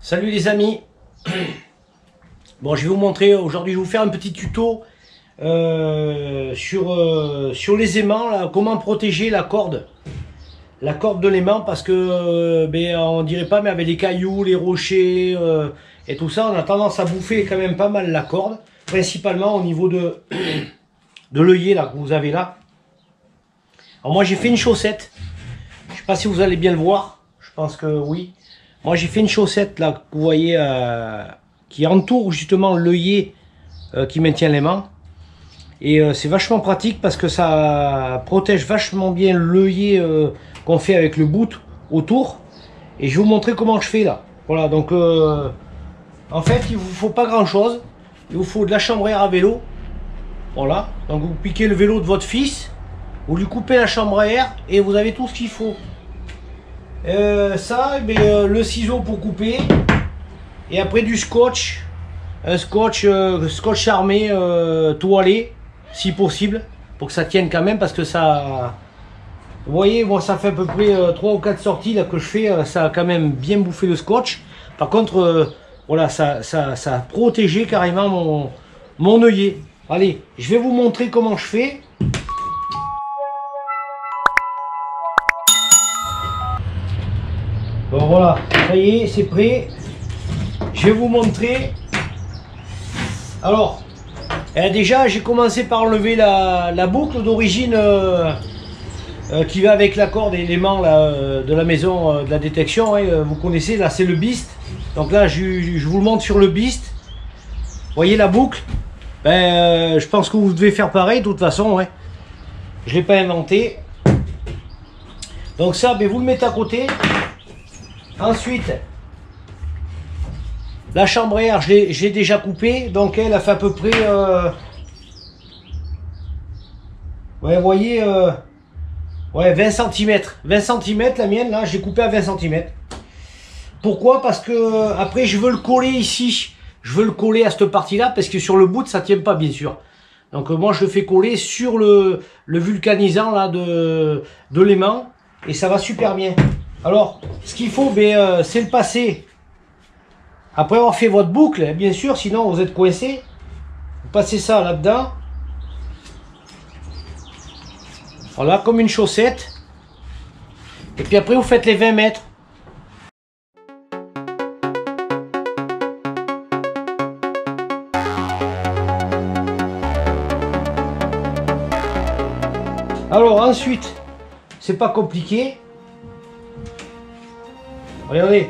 Salut les amis. Bon, je vais vous montrer aujourd'hui, je vais vous faire un petit tuto sur les aimants là, comment protéger la corde de l'aimant, parce que on dirait pas, mais avec les cailloux, les rochers et tout ça, on a tendance à bouffer quand même pas mal la corde, principalement au niveau de de l'œillet là que vous avez là. Alors moi j'ai fait une chaussette, je sais pas si vous allez bien le voir, je pense que oui. Moi j'ai fait une chaussette là que vous voyez qui entoure justement l'œillet qui maintient l'aimant, et c'est vachement pratique parce que ça protège vachement bien l'œillet qu'on fait avec le bout autour. Et je vais vous montrer comment je fais là. Voilà, donc en fait il vous faut pas grand chose, il vous faut de la chambre à air à vélo. Voilà, donc vous piquez le vélo de votre fils, vous lui coupez la chambre à air et vous avez tout ce qu'il faut. Le ciseau pour couper, et après du scotch, un scotch armé toilé si possible, pour que ça tienne quand même, parce que ça, vous voyez, moi ça fait à peu près 3 ou 4 sorties là que je fais, ça a quand même bien bouffé le scotch. Par contre voilà, ça a protégé carrément mon œillet. Allez, je vais vous montrer comment je fais. Bon voilà, ça y est, c'est prêt. Je vais vous montrer. Alors, déjà j'ai commencé par enlever la boucle d'origine qui va avec la corde et l'aimant de la maison de la détection. Vous connaissez, là c'est le bist. Donc là je vous le montre sur le bist. Vous voyez la boucle? Je pense que vous devez faire pareil de toute façon. Je ne l'ai pas inventé. Donc ça, vous le mettez à côté. Ensuite, la chambre à air, j'ai déjà coupé, donc elle a fait à peu près, vous voyez, 20 cm. 20 cm la mienne, là, j'ai coupé à 20 cm. Pourquoi? Parce que après, je veux le coller ici. Je veux le coller à cette partie-là, parce que sur le bout, ça ne tient pas, bien sûr. Donc moi, je le fais coller sur le vulcanisant là, de l'aimant, et ça va super bien. Alors, ce qu'il faut, c'est le passer. Après avoir fait votre boucle, bien sûr, sinon vous êtes coincé. Vous passez ça là-dedans. Voilà, comme une chaussette. Et puis après, vous faites les 20 mètres. Alors ensuite, c'est pas compliqué. Regardez,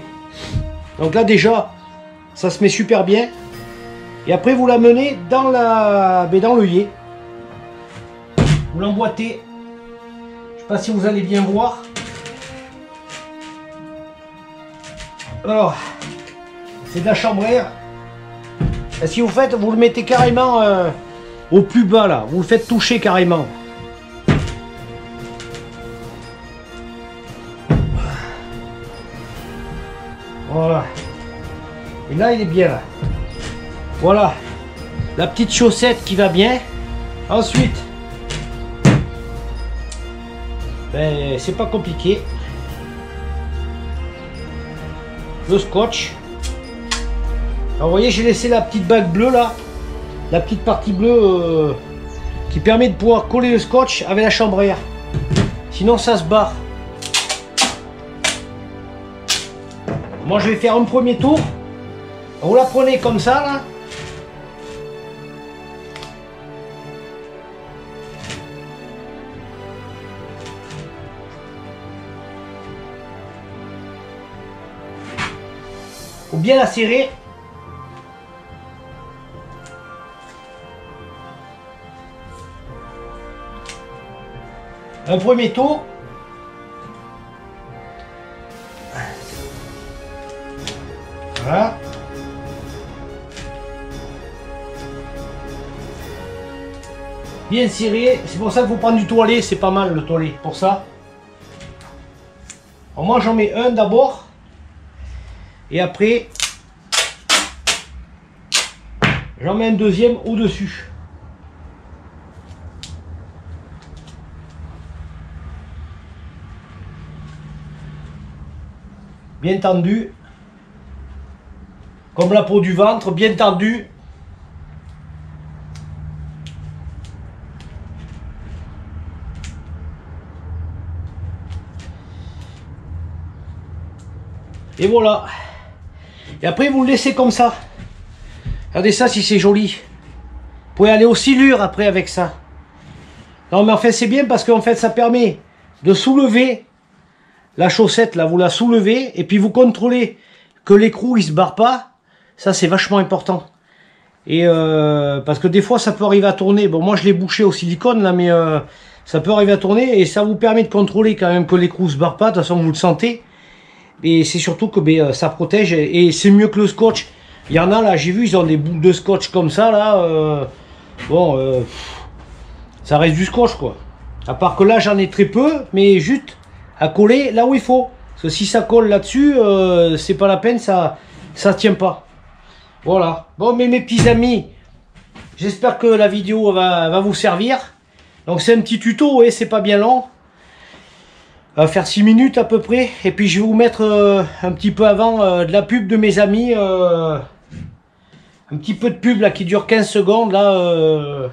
donc là déjà ça se met super bien, et après vous la menez dans l'œillet, vous l'emboîtez. Je sais pas si vous allez bien voir. Alors c'est de la chambre à air, et si vous faites, vous le mettez carrément au plus bas là, vous le faites toucher carrément. Voilà. Et là, il est bien là. Voilà. La petite chaussette qui va bien. Ensuite, c'est pas compliqué. Le scotch. Alors, vous voyez, j'ai laissé la petite bague bleue là. La petite partie bleue qui permet de pouvoir coller le scotch avec la chambre à air. Sinon, ça se barre. Moi je vais faire un premier tour. Vous la prenez comme ça là. Faut bien la serrer. Un premier tour. Voilà. Bien serré, c'est pour ça qu'il faut prendre du toilet, c'est pas mal le toilet pour ça. Alors moi j'en mets un d'abord, et après j'en mets un deuxième au-dessus. Bien tendu. comme la peau du ventre, bien tendue. Et voilà. Et après vous le laissez comme ça. Regardez ça si c'est joli. Vous pouvez aller au silure après avec ça. Non mais en fait c'est bien parce qu'en fait ça permet de soulever la chaussette là, vous la soulevez et puis vous contrôlez que l'écrou il se barre pas. Ça c'est vachement important. Et parce que des fois ça peut arriver à tourner. Bon moi je l'ai bouché au silicone là, mais ça peut arriver à tourner et ça vous permet de contrôler quand même que l'écrou se barre pas. De toute façon vous le sentez. Et c'est surtout que ça protège et c'est mieux que le scotch. Il y en a là, j'ai vu, ils ont des bouts de scotch comme ça là. Ça reste du scotch quoi. À part que là j'en ai très peu, mais juste à coller là où il faut. Parce que si ça colle là-dessus, c'est pas la peine, ça tient pas. Voilà. Bon, mais mes petits amis, j'espère que la vidéo va vous servir. Donc c'est un petit tuto, et c'est pas bien long. Ça va faire 6 minutes à peu près. Et puis je vais vous mettre un petit peu avant de la pub de mes amis. Un petit peu de pub là qui dure 15 secondes là.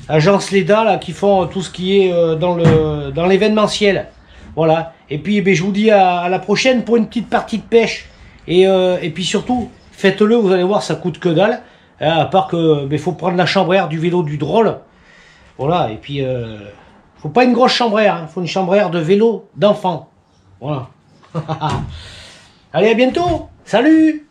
Agence Leda là qui font tout ce qui est dans l'événementiel. Voilà. Et puis je vous dis à la prochaine pour une petite partie de pêche. Et puis surtout, faites-le, vous allez voir, ça coûte que dalle. À part que faut prendre la chambre à air du vélo du drôle. Voilà. Et puis faut pas une grosse chambre à air, hein. Faut une chambre à air de vélo d'enfant. Voilà. Allez, à bientôt. Salut.